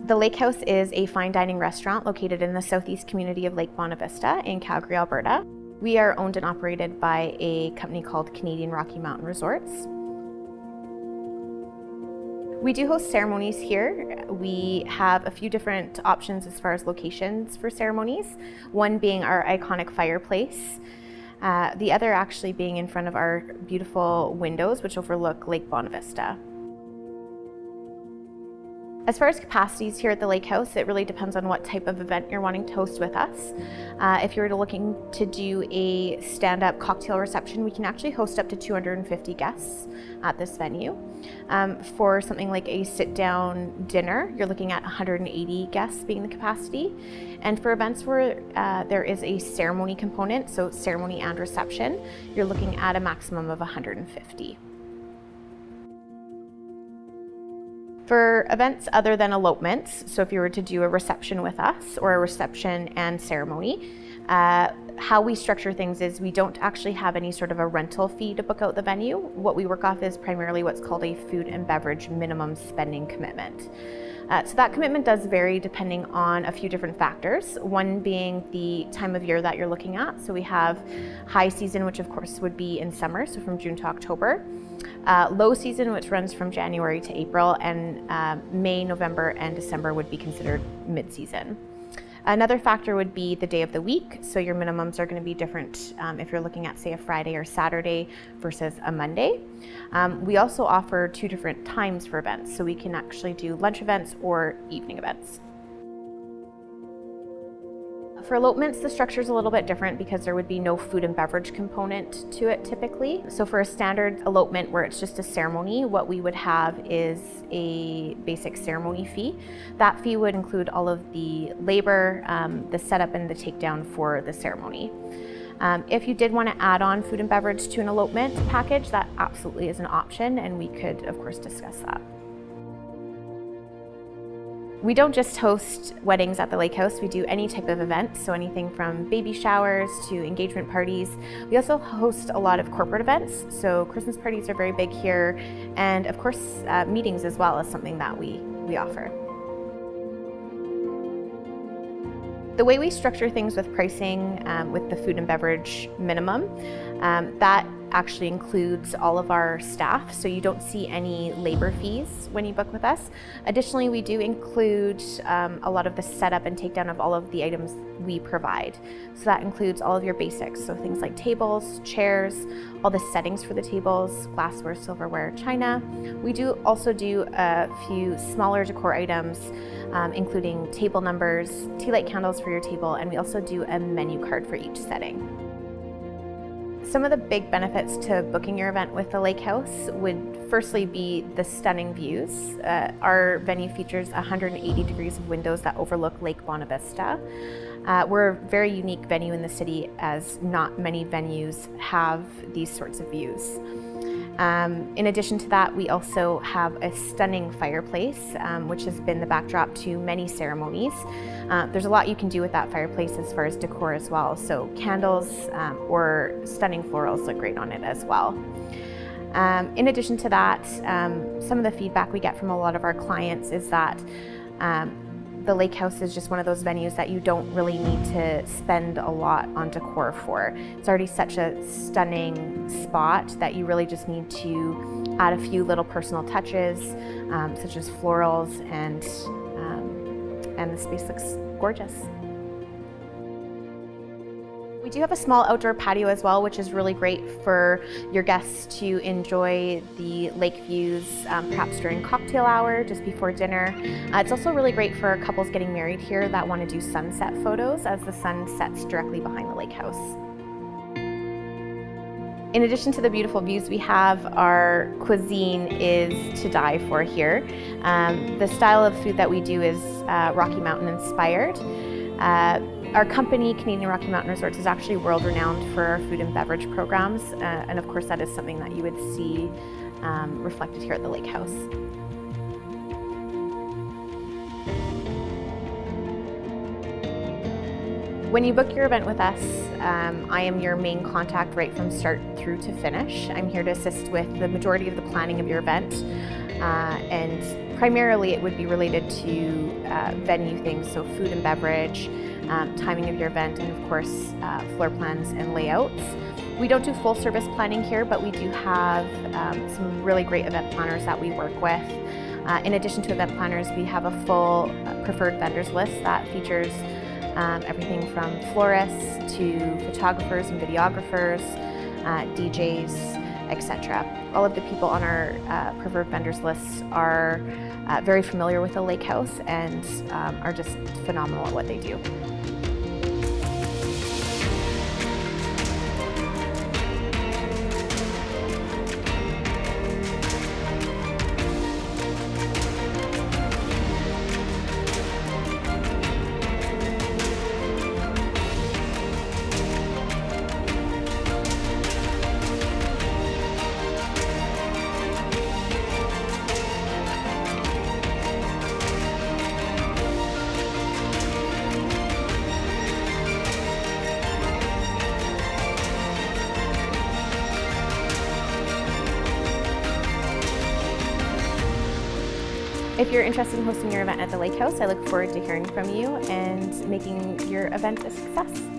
The Lake House is a fine dining restaurant located in the southeast community of Lake Bonavista in Calgary, Alberta. We are owned and operated by a company called Canadian Rocky Mountain Resorts. We do host ceremonies here. We have a few different options as far as locations for ceremonies, one being our iconic fireplace, the other actually being in front of our beautiful windows which overlook Lake Bonavista. As far as capacities here at the Lake House, it really depends on what type of event you're wanting to host with us. If you're looking to do a stand-up cocktail reception, we can actually host up to 250 guests at this venue. For something like a sit-down dinner, you're looking at 180 guests being the capacity. And for events where there is a ceremony component, so ceremony and reception, you're looking at a maximum of 150. For events other than elopements, so if you were to do a reception with us or a reception and ceremony, how we structure things is we don't actually have any sort of a rental fee to book out the venue. What we work off is primarily what's called a food and beverage minimum spending commitment. So that commitment does vary depending on a few different factors, one being the time of year that you're looking at. So we have high season, which of course would be in summer, so from June to October. Low season, which runs from January to April, and May, November, and December would be considered mid-season. Another factor would be the day of the week, so your minimums are going to be different if you're looking at, say, a Friday or Saturday versus a Monday. We also offer two different times for events, so we can actually do lunch events or evening events. For elopements, the structure is a little bit different because there would be no food and beverage component to it typically. So for a standard elopement where it's just a ceremony, what we would have is a basic ceremony fee. That fee would include all of the labor, the setup and the takedown for the ceremony. If you did want to add on food and beverage to an elopement package, that absolutely is an option, and we could of course discuss that. We don't just host weddings at the Lake House, we do any type of event, so anything from baby showers to engagement parties. We also host a lot of corporate events, so Christmas parties are very big here, and of course meetings as well is something that we offer. The way we structure things with pricing with the food and beverage minimum, that actually includes all of our staff, so you don't see any labor fees when you book with us. Additionally, we do include a lot of the setup and takedown of all of the items we provide. So that includes all of your basics, so things like tables, chairs, all the settings for the tables, glassware, silverware, china. We do also do a few smaller decor items, including table numbers, tea light candles for your table, and we also do a menu card for each setting. Some of the big benefits to booking your event with the Lake House would firstly be the stunning views. Our venue features 180 degrees of windows that overlook Lake Bonavista. We're a very unique venue in the city as not many venues have these sorts of views. In addition to that, we also have a stunning fireplace, which has been the backdrop to many ceremonies. There's a lot you can do with that fireplace as far as decor as well. So candles or stunning florals look great on it as well. In addition to that, some of the feedback we get from a lot of our clients is that the Lake House is just one of those venues that you don't really need to spend a lot on decor for. It's already such a stunning spot that you really just need to add a few little personal touches, such as florals, and the space looks gorgeous. We do have a small outdoor patio as well, which is really great for your guests to enjoy the lake views, perhaps during cocktail hour, just before dinner. It's also really great for couples getting married here that want to do sunset photos as the sun sets directly behind the lake house. In addition to the beautiful views we have, our cuisine is to die for here. The style of food that we do is Rocky Mountain inspired. Our company, Canadian Rocky Mountain Resorts, is actually world-renowned for our food and beverage programs, and of course that is something that you would see reflected here at the Lake House. When you book your event with us, I am your main contact right from start through to finish. I'm here to assist with the majority of the planning of your event. And primarily it would be related to venue things, so food and beverage, timing of your event, and of course floor plans and layouts. We don't do full service planning here, but we do have some really great event planners that we work with. In addition to event planners, we have a full preferred vendors list that features everything from florists to photographers and videographers, DJs, etc. All of the people on our preferred vendors lists are very familiar with the lake house and are just phenomenal at what they do. If you're interested in hosting your event at the Lake House, I look forward to hearing from you and making your event a success.